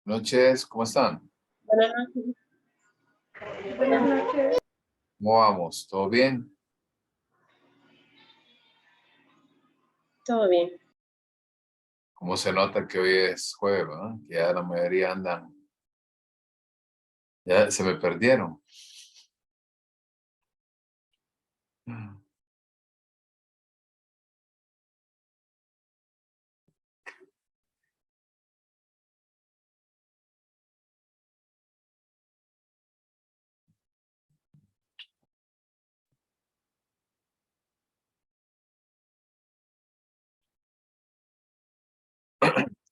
Noches, ¿cómo están? Buenas noches. Buenas noches. ¿Cómo vamos? ¿Todo bien? Todo bien. ¿Cómo se nota que hoy es jueves, ¿no? Que ya la mayoría andan, ya se me perdieron.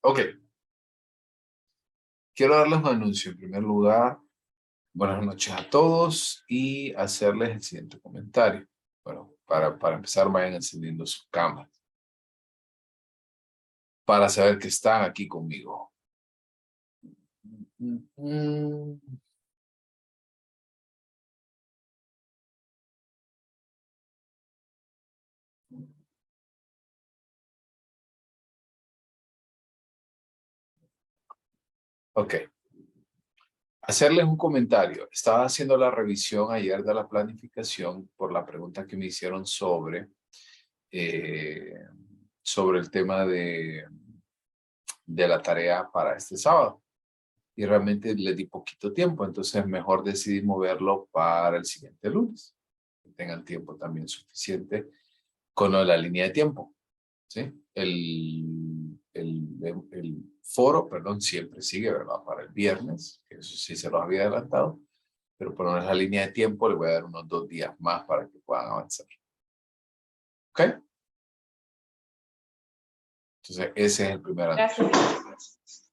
Ok, quiero darles un anuncio. En primer lugar, buenas noches a todos y hacerles el siguiente comentario. Bueno, para empezar, vayan encendiendo sus cámaras para saber que están aquí conmigo. Ok. Hacerles un comentario. Estaba haciendo la revisión ayer de la planificación por la pregunta que me hicieron sobre el tema de la tarea para este sábado. Y realmente le di poquito tiempo, entonces mejor decidí moverlo para el siguiente lunes. Que tengan tiempo también suficiente con lo de la línea de tiempo. ¿Sí? El foro, perdón, siempre sigue, ¿verdad? Para el viernes, que eso sí se los había adelantado, pero por lo menos la línea de tiempo le voy a dar unos 2 días más para que puedan avanzar. ¿Ok? Entonces, ese es el primer anuncio.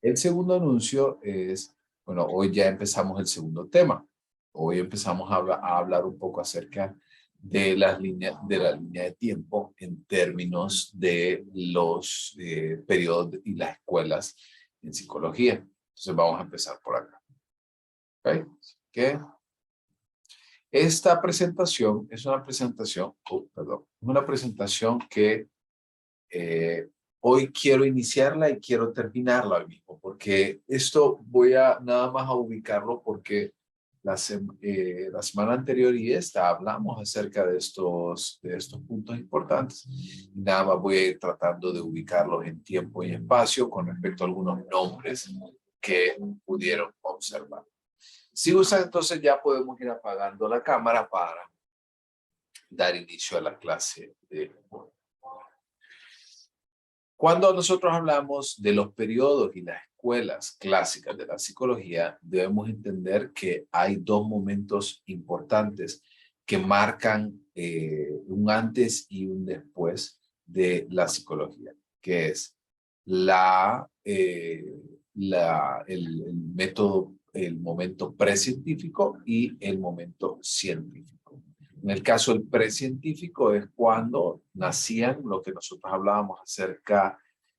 El segundo anuncio es, bueno, hoy ya empezamos el segundo tema. Hoy empezamos a hablar un poco acerca de la línea de tiempo en términos de los periodos y las escuelas en psicología. Entonces vamos a empezar por acá. ¿Ok? ¿Qué? Esta presentación es una presentación, una presentación que hoy quiero iniciarla y quiero terminarla hoy mismo, porque esto voy a nada más a ubicarlo porque la semana anterior y esta hablamos acerca de estos puntos importantes. Y nada más voy a ir tratando de ubicarlos en tiempo y espacio con respecto a algunos nombres que pudieron observar. Si usan, entonces ya podemos ir apagando la cámara para dar inicio a la clase de hoy. Cuando nosotros hablamos de los periodos y las escuelas clásicas de la psicología, debemos entender que hay dos momentos importantes que marcan un antes y un después de la psicología, que es el método, el momento precientífico y el momento científico. En el caso del precientífico es cuando nacían lo que nosotros hablábamos acerca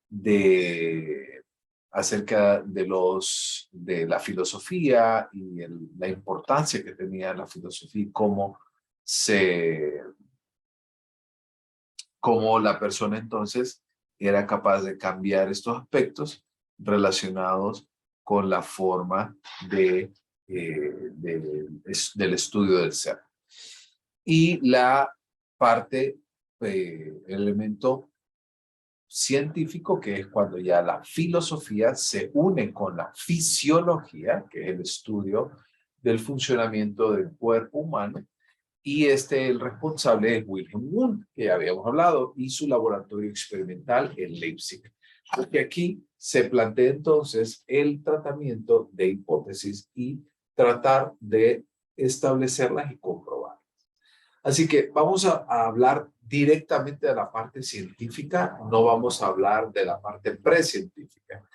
de la filosofía y la importancia que tenía la filosofía y cómo la persona entonces era capaz de cambiar estos aspectos relacionados con la forma del estudio del ser. Y la parte, el elemento científico, que es cuando ya la filosofía se une con la fisiología, que es el estudio del funcionamiento del cuerpo humano, y el responsable es Wilhelm Wundt, que ya habíamos hablado, y su laboratorio experimental en Leipzig. Porque aquí se plantea entonces el tratamiento de hipótesis y tratar de establecerlas y comprobarlas. Así que vamos a hablar directamente de la parte científica, no vamos a hablar de la parte precientífica.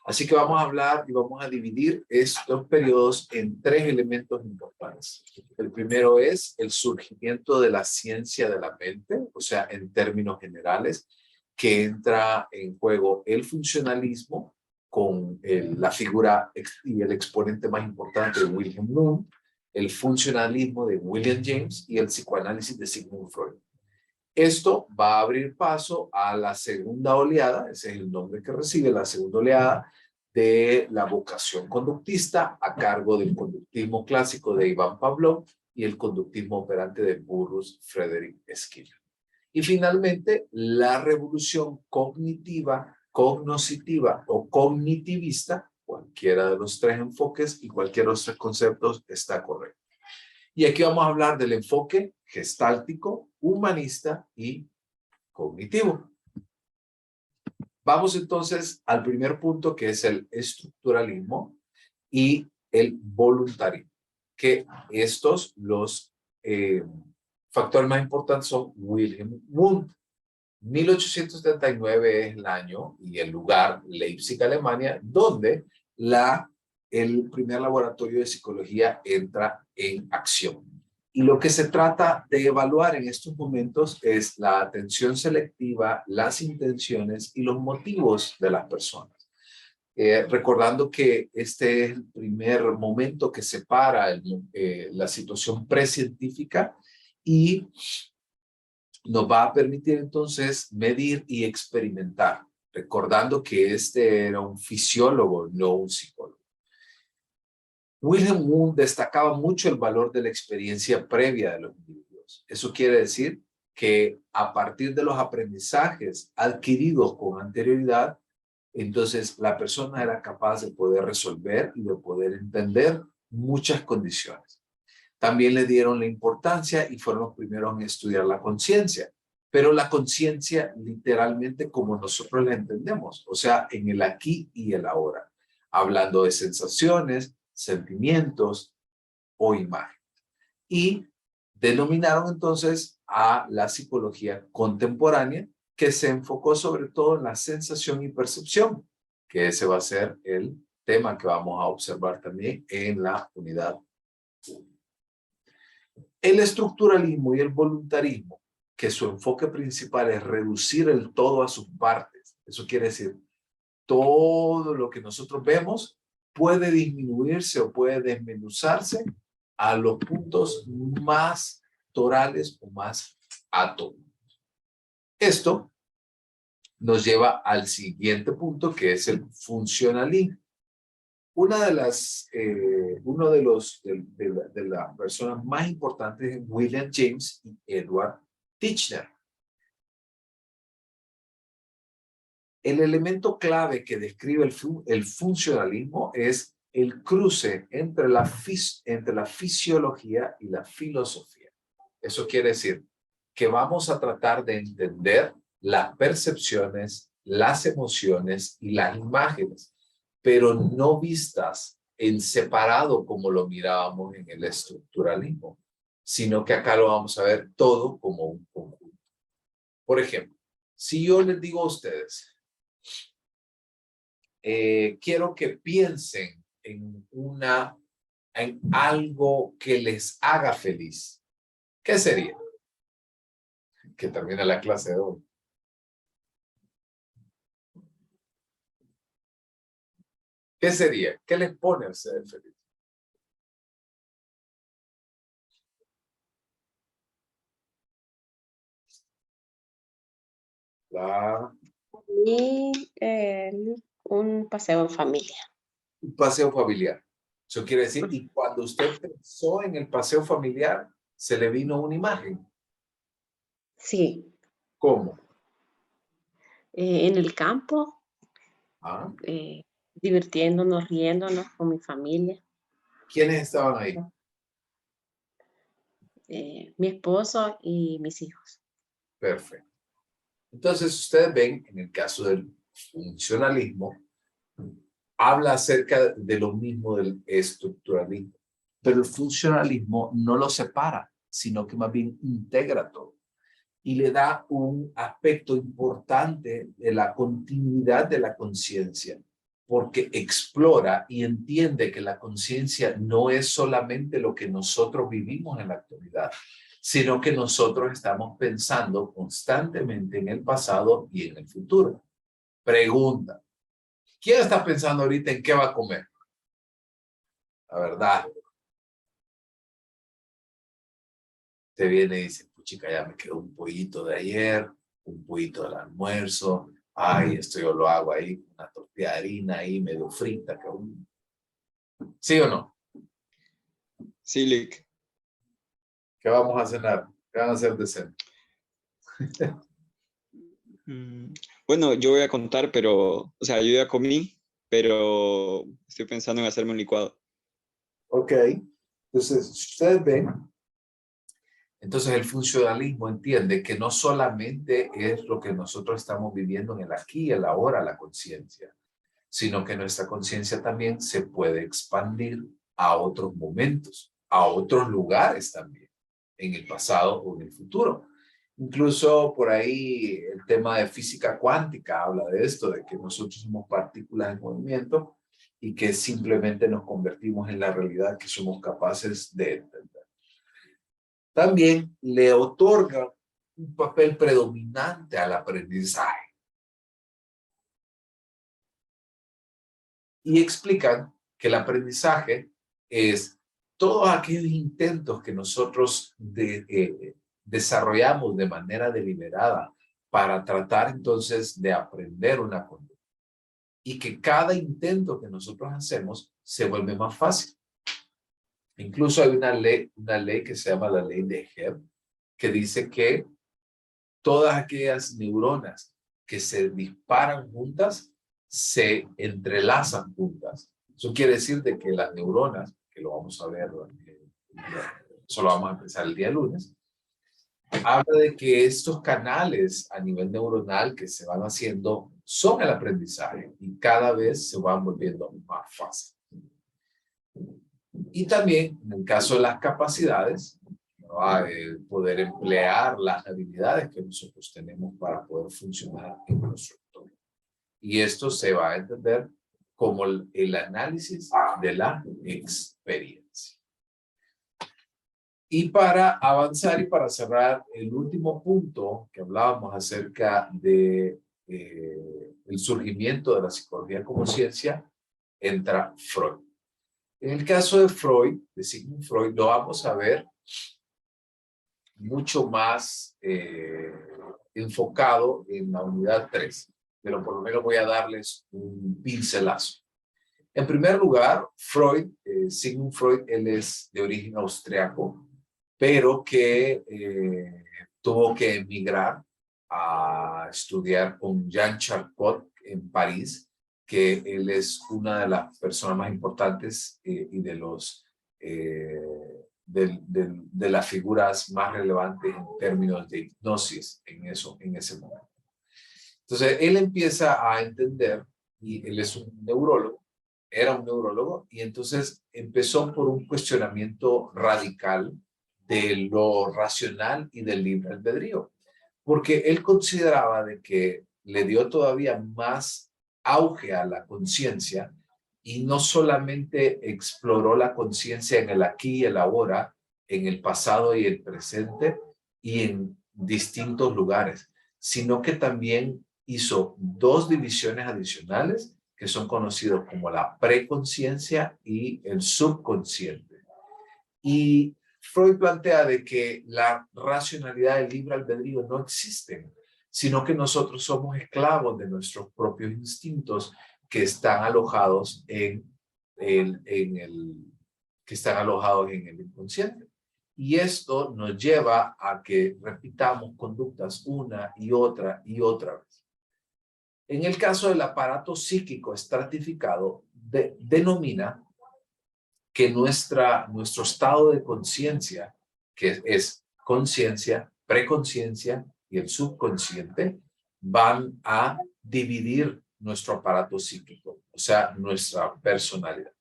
Así que vamos a hablar y vamos a dividir estos periodos en 3 elementos importantes. El primero es el surgimiento de la ciencia de la mente, o sea, en términos generales, que entra en juego el funcionalismo con la figura y el exponente más importante de Wilhelm Wundt, el funcionalismo de William James y el psicoanálisis de Sigmund Freud. Esto va a abrir paso a la segunda oleada, ese es el nombre que recibe la segunda oleada, de la vocación conductista a cargo del conductismo clásico de Iván Pavlov y el conductismo operante de Burrus Frederick Skinner. Y finalmente, la revolución cognitiva, cognoscitiva o cognitivista, cualquiera de los tres enfoques y cualquiera de los tres conceptos está correcto. Y aquí vamos a hablar del enfoque gestáltico, humanista y cognitivo. Vamos entonces al primer punto, que es el estructuralismo y el voluntarismo, que estos, los factores más importantes son Wilhelm Wundt. 1879 es el año y el lugar, Leipzig, Alemania, donde el primer laboratorio de psicología entra en acción. Y lo que se trata de evaluar en estos momentos es la atención selectiva, las intenciones y los motivos de las personas. Recordando que este es el primer momento que separa la situación precientífica y nos va a permitir entonces medir y experimentar, recordando que este era un fisiólogo, no un psicólogo. Wilhelm Wundt destacaba mucho el valor de la experiencia previa de los individuos. Eso quiere decir que a partir de los aprendizajes adquiridos con anterioridad, entonces la persona era capaz de poder resolver y de poder entender muchas condiciones. También le dieron la importancia y fueron los primeros en estudiar la conciencia, pero la conciencia literalmente como nosotros la entendemos, o sea, en el aquí y el ahora, hablando de sensaciones, sentimientos o imágenes. Y denominaron entonces a la psicología contemporánea, que se enfocó sobre todo en la sensación y percepción, que ese va a ser el tema que vamos a observar también en la unidad 1. El estructuralismo y el voluntarismo, que su enfoque principal es reducir el todo a sus partes. Eso quiere decir, todo lo que nosotros vemos puede disminuirse o puede desmenuzarse a los puntos más torales o más atómicos. Esto nos lleva al siguiente punto, que es el funcionalismo. Uno de las personas más importantes es William James y Edward Titchener. El elemento clave que describe el funcionalismo es el cruce entre la fisiología y la filosofía. Eso quiere decir que vamos a tratar de entender las percepciones, las emociones y las imágenes, pero no vistas en separado como lo mirábamos en el estructuralismo, sino que acá lo vamos a ver todo como un conjunto. Por ejemplo, si yo les digo a ustedes, quiero que piensen en algo que les haga feliz, ¿qué sería? Que termine la clase de hoy. ¿Qué sería? ¿Qué les pone a ustedes feliz? Y un paseo en familia. Un paseo familiar. Eso quiere decir, y cuando usted pensó en el paseo familiar, se le vino una imagen. Sí. ¿Cómo? En el campo, ¿Ah? divirtiéndonos, riéndonos con mi familia. ¿Quiénes estaban ahí? Mi esposo y mis hijos. Perfecto. Entonces, ustedes ven, en el caso del funcionalismo, habla acerca de lo mismo del estructuralismo, pero el funcionalismo no lo separa, sino que más bien integra todo y le da un aspecto importante de la continuidad de la conciencia, porque explora y entiende que la conciencia no es solamente lo que nosotros vivimos en la actualidad, sino que nosotros estamos pensando constantemente en el pasado y en el futuro. Pregunta, ¿quién está pensando ahorita en qué va a comer? La verdad. Te viene y dice, puchica, ya me quedó un pollito de ayer, un pollito del almuerzo, Ay, esto yo lo hago ahí, una tortilla de harina ahí medio frita. ¿Sí o no? Sí, Lick. ¿Qué vamos a cenar? ¿Qué van a hacer de cena? Bueno, yo voy a contar, pero, o sea, yo ya comí, pero estoy pensando en hacerme un licuado. Ok. Entonces, si ustedes ven, entonces el funcionalismo entiende que no solamente es lo que nosotros estamos viviendo en el aquí y el ahora, la conciencia, sino que nuestra conciencia también se puede expandir a otros momentos, a otros lugares también, en el pasado o en el futuro. Incluso por ahí el tema de física cuántica habla de esto, de que nosotros somos partículas en movimiento y que simplemente nos convertimos en la realidad que somos capaces de entender. También le otorga un papel predominante al aprendizaje y explican que el aprendizaje es todos aquellos intentos que nosotros desarrollamos de manera deliberada para tratar entonces de aprender una conducta. Y que cada intento que nosotros hacemos se vuelve más fácil. Incluso hay una ley que se llama la ley de Hebb, que dice que todas aquellas neuronas que se disparan juntas se entrelazan juntas. Eso quiere decir de que las neuronas, que lo vamos a ver, eso lo vamos a empezar el día lunes, habla de que estos canales a nivel neuronal que se van haciendo son el aprendizaje y cada vez se van volviendo más fácil. Y también, en el caso de las capacidades, poder emplear las habilidades que nosotros tenemos para poder funcionar en nuestro entorno. Y esto se va a entender como el análisis de la experiencia. Y para avanzar y para cerrar el último punto que hablábamos acerca de el surgimiento de la psicología como ciencia, entra Freud. En el caso de Freud, de Sigmund Freud, lo vamos a ver mucho más enfocado en la unidad 3, pero por lo menos voy a darles un pincelazo. En primer lugar, Freud, Sigmund Freud, él es de origen austriaco, pero que tuvo que emigrar a estudiar con Jean Charcot en París, que él es una de las personas más importantes y de los de las figuras más relevantes en términos de hipnosis en ese momento. Entonces, él empieza a entender, y él es un neurólogo, era un neurólogo, y entonces empezó por un cuestionamiento radical de lo racional y del libre albedrío, porque él consideraba de que le dio todavía más auge a la conciencia y no solamente exploró la conciencia en el aquí y el ahora, en el pasado y el presente y en distintos lugares, sino que también hizo dos divisiones adicionales que son conocidos como la preconciencia y el subconsciente. Y Freud plantea de que la racionalidad y el libre albedrío no existen, sino que nosotros somos esclavos de nuestros propios instintos que están alojados en que están alojados en el inconsciente. Y esto nos lleva a que repitamos conductas una y otra vez. En el caso del aparato psíquico estratificado, denomina que nuestro estado de conciencia, que es conciencia, preconciencia y el subconsciente, van a dividir nuestro aparato psíquico, o sea, nuestra personalidad.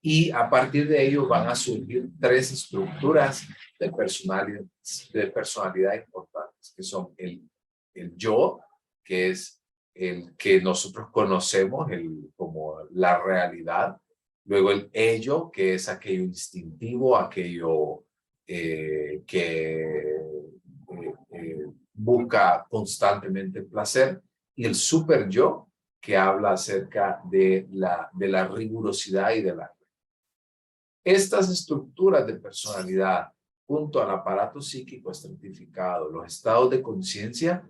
Y a partir de ello van a surgir tres estructuras de personalidad importantes, que son el yo, que es el que nosotros conocemos como la realidad. Luego el ello, que es aquello instintivo, aquello que busca constantemente placer. Y el super yo, que habla acerca de la rigurosidad y de la... Estas estructuras de personalidad, junto al aparato psíquico estratificado, los estados de conciencia,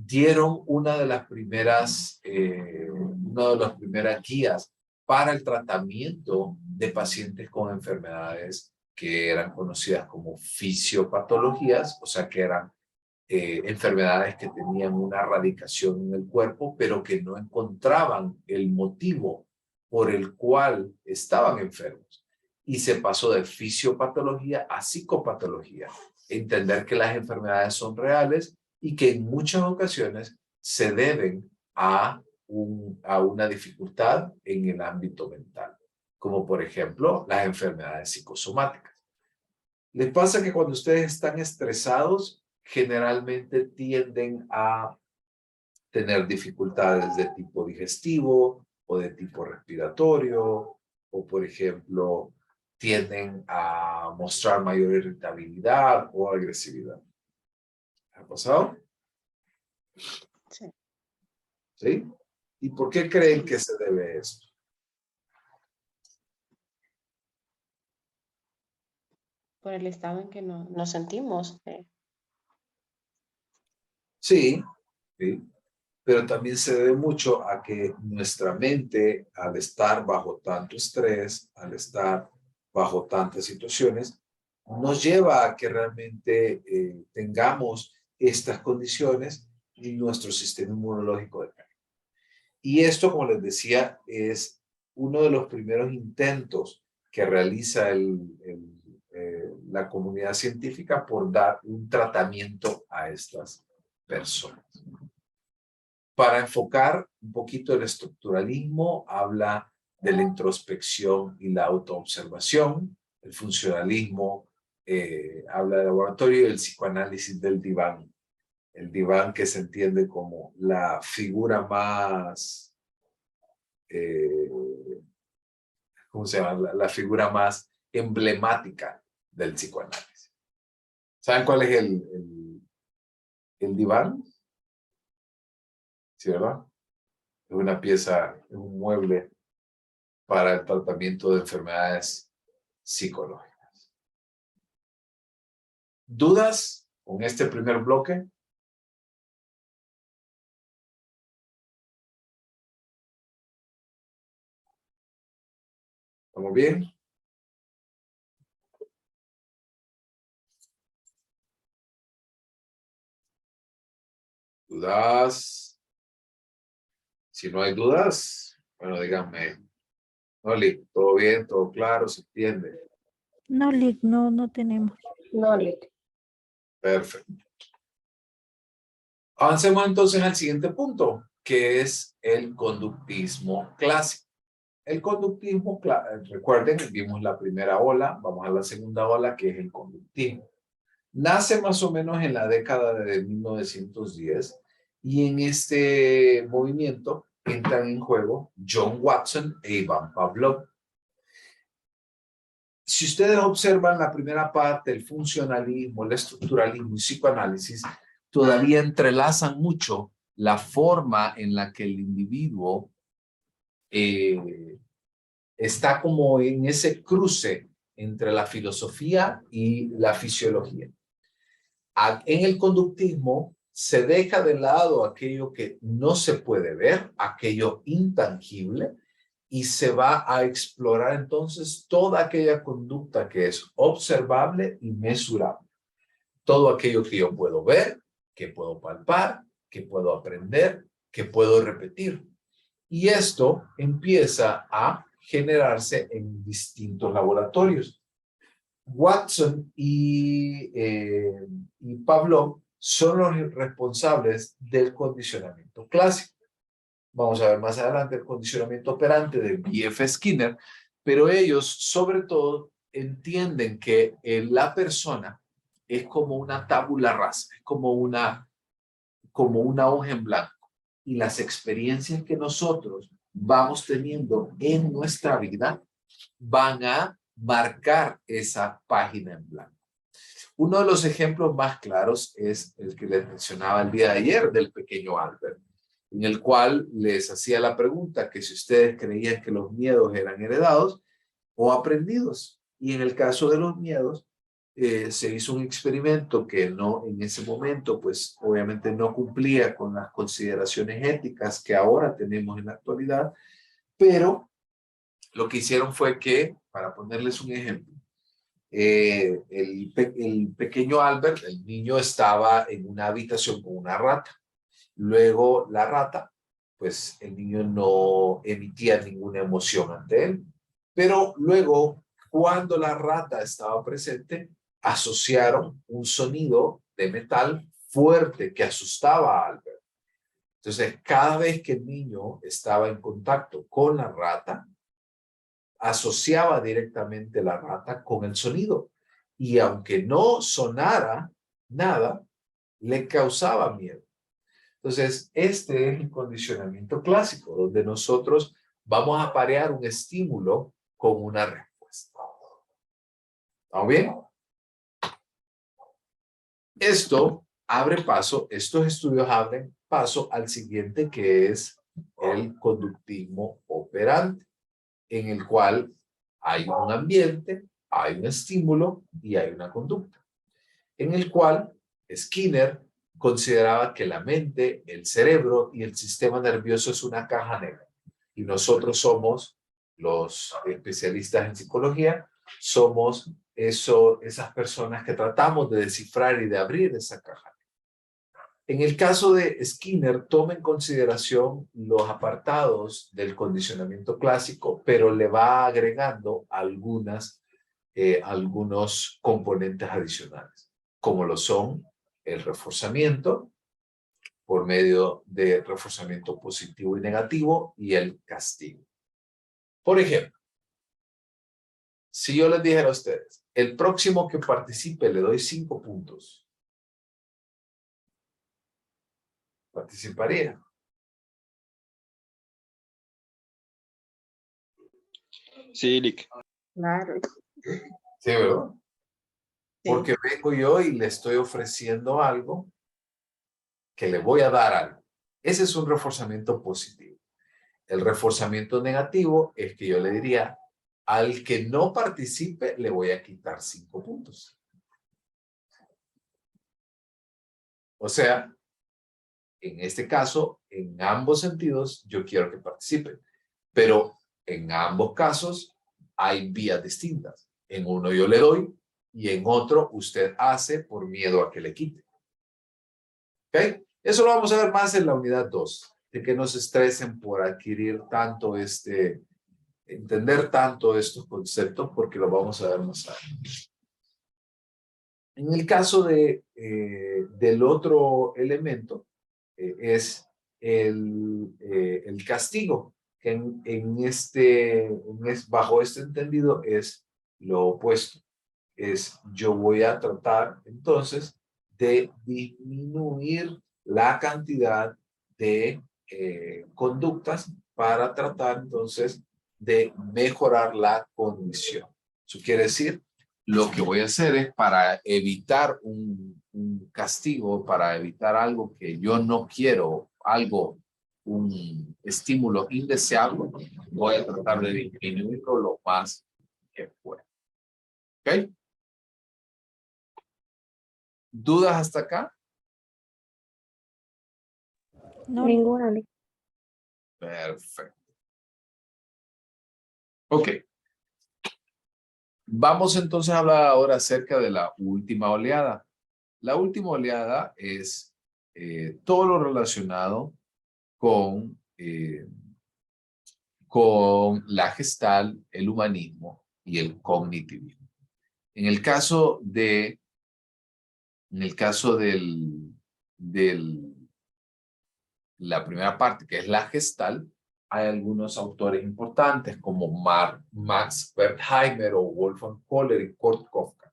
dieron una de las primeras guías para el tratamiento de pacientes con enfermedades que eran conocidas como fisiopatologías, o sea que eran enfermedades que tenían una radicación en el cuerpo, pero que no encontraban el motivo por el cual estaban enfermos. Y se pasó de fisiopatología a psicopatología. Entender que las enfermedades son reales y que en muchas ocasiones se deben a una dificultad en el ámbito mental, como por ejemplo las enfermedades psicosomáticas. ¿Les pasa que cuando ustedes están estresados, generalmente tienden a tener dificultades de tipo digestivo o de tipo respiratorio, o por ejemplo, tienden a mostrar mayor irritabilidad o agresividad? ¿Ha pasado? Sí. ¿Sí? ¿Y por qué creen que se debe esto? Por el estado en que nos sentimos. Sí, sí, pero también se debe mucho a que nuestra mente, al estar bajo tanto estrés, al estar bajo tantas situaciones, nos lleva a que realmente tengamos estas condiciones y nuestro sistema inmunológico decae. Y esto, como les decía, es uno de los primeros intentos que realiza la comunidad científica por dar un tratamiento a estas personas. Para enfocar un poquito el estructuralismo, habla de la introspección y la autoobservación. El funcionalismo habla del laboratorio y el psicoanálisis del diván. El diván, que se entiende como la figura más, ¿cómo se llama? La figura más emblemática del psicoanálisis. ¿Saben cuál es el diván? ¿Sí, verdad? Es una pieza, es un mueble para el tratamiento de enfermedades psicológicas. ¿Dudas con este primer bloque? ¿Estamos bien? ¿Dudas? Si no hay dudas, bueno, díganme. No, Lick, todo bien, todo claro, se entiende. No, Lick, no tenemos. No, Lick. Perfecto. Avancemos entonces al siguiente punto, que es el conductismo clásico. El conductismo, recuerden, vimos la primera ola, vamos a la segunda ola, que es el conductismo. Nace más o menos en la década de 1910 y en este movimiento entran en juego John Watson e Ivan Pavlov. Si ustedes observan la primera parte, el funcionalismo, el estructuralismo y psicoanálisis, todavía entrelazan mucho la forma en la que el individuo está como en ese cruce entre la filosofía y la fisiología. En el conductismo se deja de lado aquello que no se puede ver, aquello intangible, y se va a explorar entonces toda aquella conducta que es observable y mesurable. Todo aquello que yo puedo ver, que puedo palpar, que puedo aprender, que puedo repetir. Y esto empieza a generarse en distintos laboratorios. Watson y Pavlov son los responsables del condicionamiento clásico. Vamos a ver más adelante el condicionamiento operante de B.F. Skinner, pero ellos sobre todo entienden que la persona es como una tabula rasa, es como una hoja en blanco, y las experiencias que nosotros vamos teniendo en nuestra vida van a marcar esa página en blanco. Uno de los ejemplos más claros es el que les mencionaba el día de ayer del pequeño Albert, en el cual les hacía la pregunta que si ustedes creían que los miedos eran heredados o aprendidos. Y en el caso de los miedos, se hizo un experimento que no, en ese momento, pues obviamente no cumplía con las consideraciones éticas que ahora tenemos en la actualidad, pero lo que hicieron fue que, para ponerles un ejemplo, el pequeño Albert, el niño, estaba en una habitación con una rata. Luego la rata, pues el niño no emitía ninguna emoción ante él. Pero luego, cuando la rata estaba presente, asociaron un sonido de metal fuerte que asustaba a Albert. Entonces, cada vez que el niño estaba en contacto con la rata, asociaba directamente la rata con el sonido. Y aunque no sonara nada, le causaba miedo. Entonces, este es el condicionamiento clásico, donde nosotros vamos a parear un estímulo con una respuesta. ¿Estamos bien? Esto abre paso, estos estudios abren paso al siguiente, que es el conductismo operante, en el cual hay un ambiente, hay un estímulo y hay una conducta, en el cual Skinner consideraba que la mente, el cerebro y el sistema nervioso es una caja negra. Y nosotros somos, los especialistas en psicología, somos esas personas que tratamos de descifrar y de abrir esa caja. En el caso de Skinner, toma en consideración los apartados del condicionamiento clásico, pero le va agregando algunos componentes adicionales, como lo son el reforzamiento por medio de reforzamiento positivo y negativo y el castigo. Por ejemplo, si yo les dijera a ustedes, el próximo que participe le doy 5 puntos, ¿participaría? Sí, Eric. Claro. Sí, ¿verdad? Sí. Porque vengo yo y le estoy ofreciendo algo, que le voy a dar algo. Ese es un reforzamiento positivo. El reforzamiento negativo es que yo le diría, al que no participe le voy a quitar 5 puntos. O sea, en este caso, en ambos sentidos, yo quiero que participen. Pero en ambos casos hay vías distintas. En uno yo le doy y en otro usted hace por miedo a que le quite. ¿Ok? Eso lo vamos a ver más en la unidad 2, de que no se estresen por adquirir tanto entender tanto estos conceptos, porque lo vamos a ver más adelante. En el caso del otro elemento, es el castigo, que bajo este entendido es lo opuesto. Yo voy a tratar entonces de disminuir la cantidad de conductas para tratar entonces de mejorar la condición. Eso quiere decir, lo que voy a hacer es para evitar un castigo, para evitar algo que yo no quiero, un estímulo indeseable, voy a tratar de disminuirlo lo más que pueda. ¿Ok? ¿Dudas hasta acá? No, Ninguna. Perfecto. Ok. Vamos entonces a hablar ahora acerca de la última oleada. La última oleada es todo lo relacionado con la Gestalt, el humanismo y el cognitivismo. En el caso la primera parte, que es la Gestalt, hay algunos autores importantes como Max Wertheimer o Wolfgang Kohler y Kurt Kafka.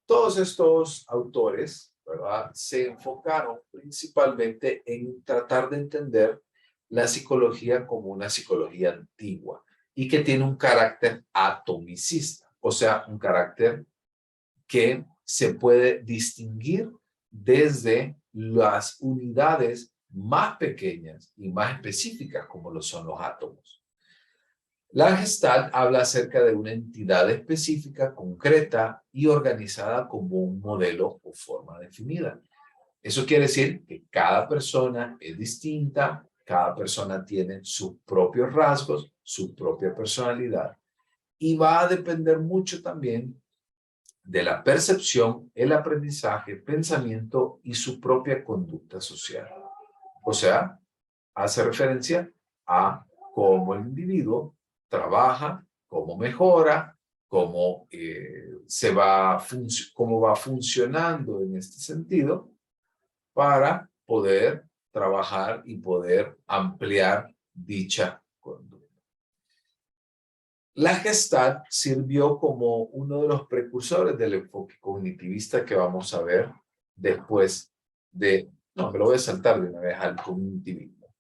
Todos estos autores, ¿verdad?, se enfocaron principalmente en tratar de entender la psicología como una psicología antigua y que tiene un carácter atomicista, o sea, un carácter que se puede distinguir desde las unidades más pequeñas y más específicas como lo son los átomos. La Gestalt habla acerca de una entidad específica, concreta y organizada como un modelo o forma definida. Eso quiere decir que cada persona es distinta, cada persona tiene sus propios rasgos, su propia personalidad y va a depender mucho también de la percepción, el aprendizaje, pensamiento y su propia conducta social. O sea, hace referencia a cómo el individuo trabaja, cómo mejora, cómo, cómo va funcionando en este sentido para poder trabajar y poder ampliar dicha conducta. La Gestalt sirvió como uno de los precursores del enfoque cognitivista que vamos a ver después de... No, me lo voy a saltar de una vez al cognitivismo.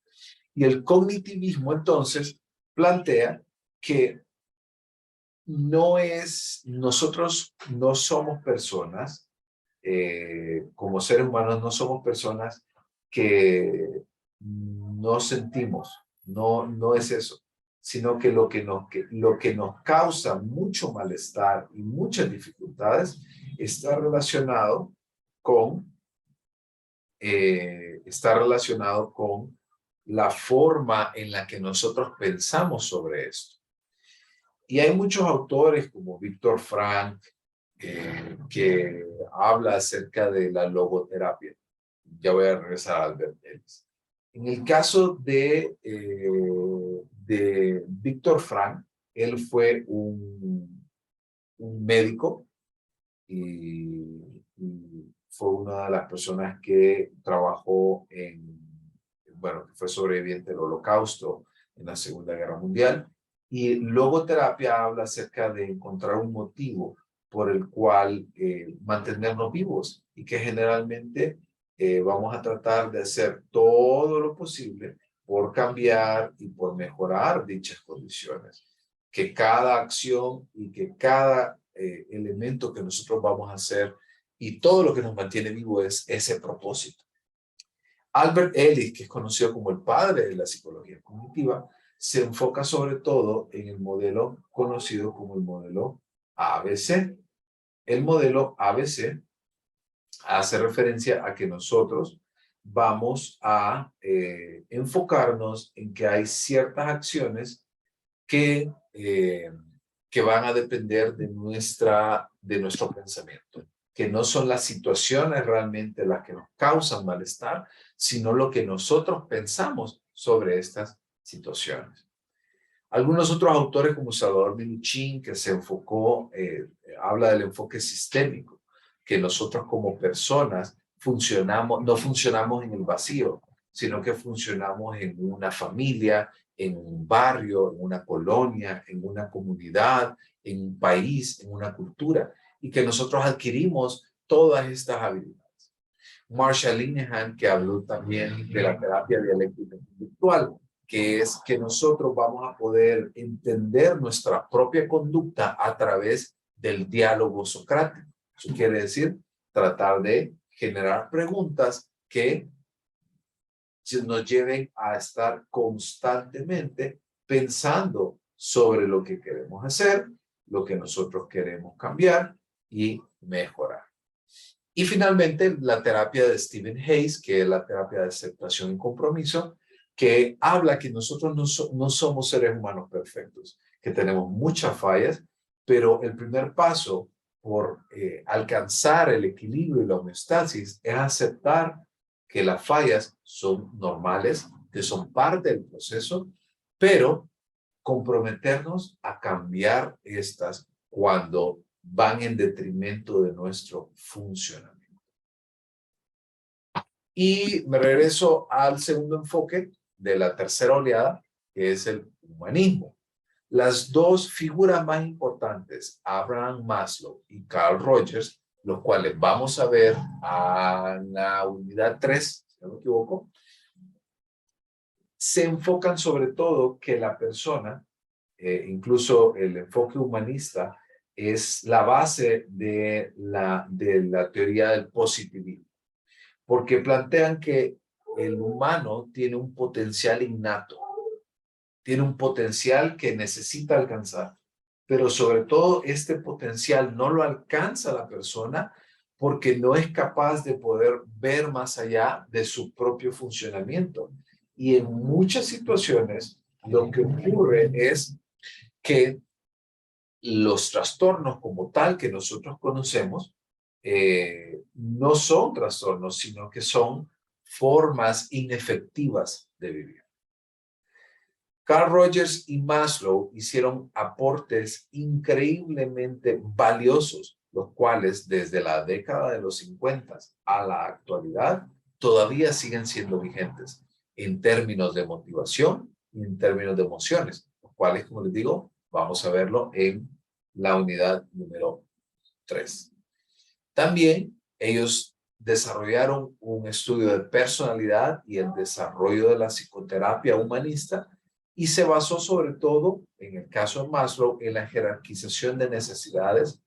Y el cognitivismo entonces plantea que nosotros no somos personas, como seres humanos no somos personas que no sentimos, no es eso, sino que lo que nos causa mucho malestar y muchas dificultades está relacionado con la forma en la que nosotros pensamos sobre esto. Y hay muchos autores como Víctor Frank que habla acerca de la logoterapia. Ya voy a regresar a Albert Ellis. En el caso de Víctor Frank, él fue un médico y fue una de las personas que trabajó bueno, que fue sobreviviente del Holocausto en la Segunda Guerra Mundial. Y logoterapia habla acerca de encontrar un motivo por el cual mantenernos vivos y que generalmente vamos a tratar de hacer todo lo posible por cambiar y por mejorar dichas condiciones. Que cada acción y que cada elemento que nosotros vamos a hacer y todo lo que nos mantiene vivo es ese propósito. Albert Ellis, que es conocido como el padre de la psicología cognitiva, se enfoca sobre todo en el modelo conocido como el modelo ABC. El modelo ABC hace referencia a que nosotros vamos a enfocarnos en que hay ciertas acciones que van a depender de nuestro pensamiento, que no son las situaciones realmente las que nos causan malestar, sino lo que nosotros pensamos sobre estas situaciones. Algunos otros autores como Salvador Minuchin, que se enfocó, habla del enfoque sistémico, que nosotros como personas no funcionamos en el vacío, sino que funcionamos en una familia, en un barrio, en una colonia, en una comunidad, en un país, en una cultura, y que nosotros adquirimos todas estas habilidades. Marshall Linehan, que habló también de la terapia dialéctica intelectual, que es que nosotros vamos a poder entender nuestra propia conducta a través del diálogo socrático. Eso quiere decir tratar de generar preguntas que nos lleven a estar constantemente pensando sobre lo que queremos hacer, lo que nosotros queremos cambiar y mejorar. Y finalmente, la terapia de Stephen Hayes, que es la terapia de aceptación y compromiso, que habla que nosotros no somos seres humanos perfectos, que tenemos muchas fallas, pero el primer paso por alcanzar el equilibrio y la homeostasis es aceptar que las fallas son normales, que son parte del proceso, pero comprometernos a cambiar estas cuando van en detrimento de nuestro funcionamiento. Y me regreso al segundo enfoque de la tercera oleada, que es el humanismo. Las dos figuras más importantes, Abraham Maslow y Carl Rogers, los cuales vamos a ver a la unidad 3, si no me equivoco, se enfocan sobre todo que la persona, incluso el enfoque humanista, es la base de la teoría del positivismo, porque plantean que el humano tiene un potencial innato, tiene un potencial que necesita alcanzar, pero sobre todo este potencial no lo alcanza la persona porque no es capaz de poder ver más allá de su propio funcionamiento. Y en muchas situaciones lo que ocurre es que los trastornos como tal que nosotros conocemos no son trastornos, sino que son formas inefectivas de vivir. Carl Rogers y Maslow hicieron aportes increíblemente valiosos, los cuales desde la década de los 50 a la actualidad todavía siguen siendo vigentes en términos de motivación y en términos de emociones, los cuales, como les digo, vamos a verlo en la unidad número 3. También ellos desarrollaron un estudio de personalidad y el desarrollo de la psicoterapia humanista y se basó sobre todo, en el caso de Maslow, en la jerarquización de necesidades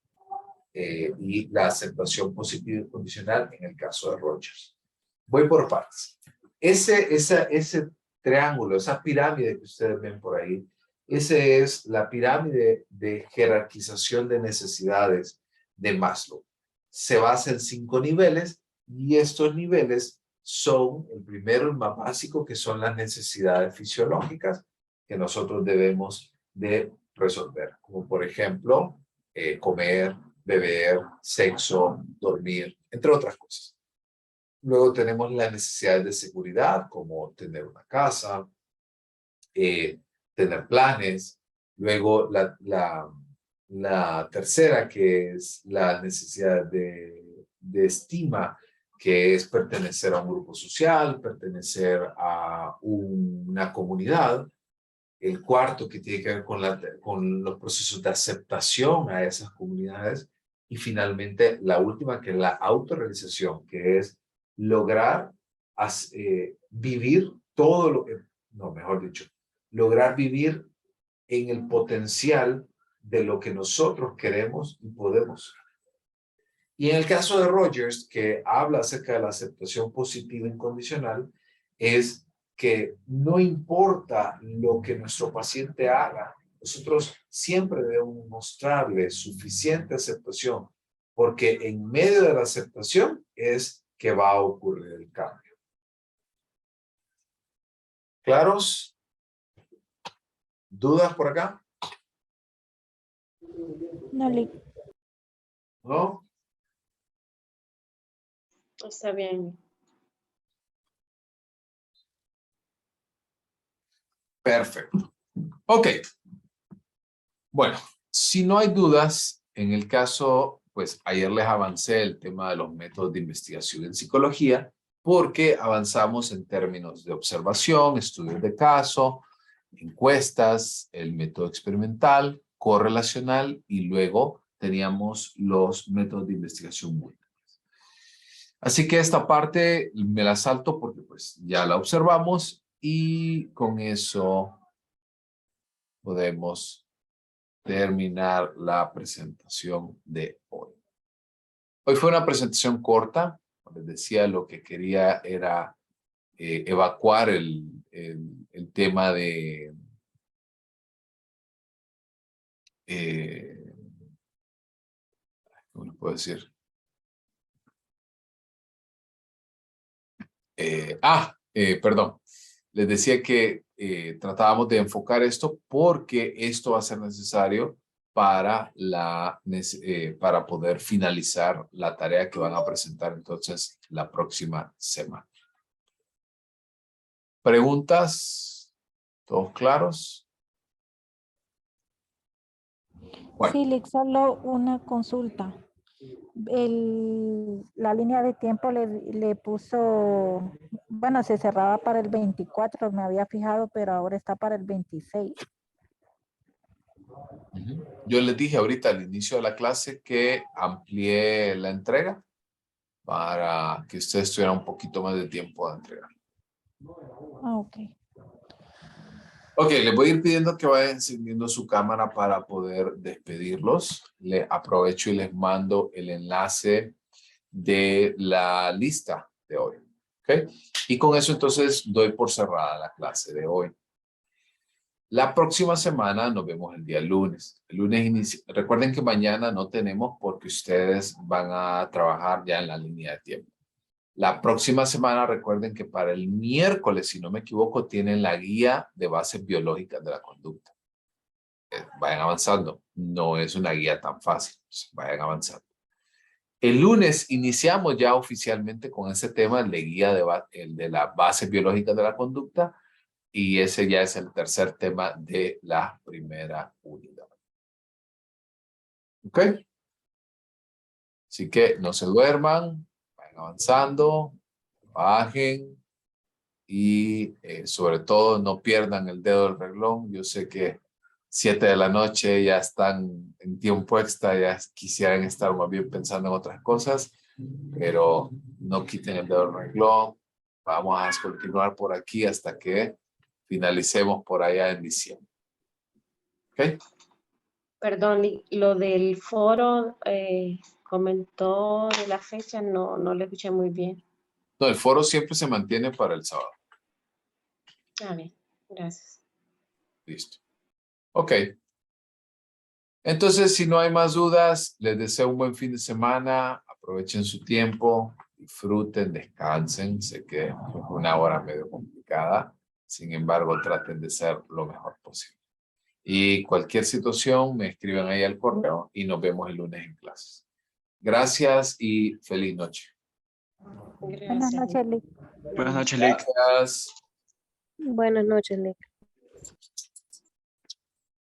y la aceptación positiva y condicional en el caso de Rogers. Voy por partes. Ese triángulo, esa pirámide que ustedes ven por ahí, esa es la pirámide de jerarquización de necesidades de Maslow. Se basa en 5 niveles y estos niveles son, el primero, el más básico, que son las necesidades fisiológicas que nosotros debemos de resolver, como por ejemplo, comer, beber, sexo, dormir, entre otras cosas. Luego tenemos las necesidades de seguridad, como tener una casa, tener planes. Luego la tercera, que es la necesidad de estima, que es pertenecer a un grupo social, pertenecer a una comunidad. El cuarto, que tiene que ver con los procesos de aceptación a esas comunidades. Y finalmente, la última, que es la autorrealización, que es lograr vivir todo lo que, no, mejor dicho, lograr vivir en el potencial de lo que nosotros queremos y podemos. Y en el caso de Rogers, que habla acerca de la aceptación positiva incondicional, es que no importa lo que nuestro paciente haga, nosotros siempre debemos mostrarle suficiente aceptación, porque en medio de la aceptación es que va a ocurrir el cambio. ¿Claros? ¿Dudas por acá? No, ¿No? Está bien. Perfecto. Ok. Bueno, si no hay dudas, en el caso, pues ayer les avancé el tema de los métodos de investigación en psicología, porque avanzamos en términos de observación, estudios de caso, encuestas, el método experimental, correlacional y luego teníamos los métodos de investigación múltiples. Así que esta parte me la salto porque pues ya la observamos y con eso podemos terminar la presentación de hoy. Hoy fue una presentación corta. Les decía, lo que quería era evacuar el tema de ¿cómo le puedo decir? Perdón. Les decía que tratábamos de enfocar esto porque esto va a ser necesario para poder finalizar la tarea que van a presentar entonces la próxima semana. ¿Preguntas? ¿Todos claros? Bueno. Sí, Lick, solo una consulta. La línea de tiempo le puso, bueno, se cerraba para el 24, me había fijado, pero ahora está para el 26. Yo les dije ahorita al inicio de la clase que amplié la entrega para que ustedes tuvieran un poquito más de tiempo de entregar. Ah, ok. Ok, les voy a ir pidiendo que vayan encendiendo su cámara para poder despedirlos. Les aprovecho y les mando el enlace de la lista de hoy. ¿Ok? Y con eso entonces doy por cerrada la clase de hoy. La próxima semana nos vemos el día lunes. El lunes recuerden que mañana no tenemos porque ustedes van a trabajar ya en la línea de tiempo. La próxima semana recuerden que para el miércoles, si no me equivoco, tienen la guía de bases biológicas de la conducta. Vayan avanzando. No es una guía tan fácil. Vayan avanzando. El lunes iniciamos ya oficialmente con ese tema, el de guía el de las bases biológicas de la conducta. Y ese ya es el tercer tema de la primera unidad. ¿Ok? Así que no se duerman, vayan avanzando, bajen y sobre todo no pierdan el dedo del reloj. Yo sé que 7 de la noche ya están en tiempo extra, ya quisieran estar más bien pensando en otras cosas, pero no quiten el dedo del reloj. Vamos a continuar por aquí hasta que finalicemos por allá en diciembre. ¿Ok? Perdón, y lo del foro comentó de la fecha, no lo escuché muy bien. No, el foro siempre se mantiene para el sábado. Ah, bien, gracias. Listo. Ok. Entonces, si no hay más dudas, les deseo un buen fin de semana. Aprovechen su tiempo, disfruten, descansen. Sé que es una hora medio complicada. Sin embargo, traten de ser lo mejor posible. Y cualquier situación, me escriben ahí al correo y nos vemos el lunes en clases. Gracias y feliz noche. Buenas Gracias. noches, Lick. Buenas noches, Lick. Gracias. Buenas noches, Nick.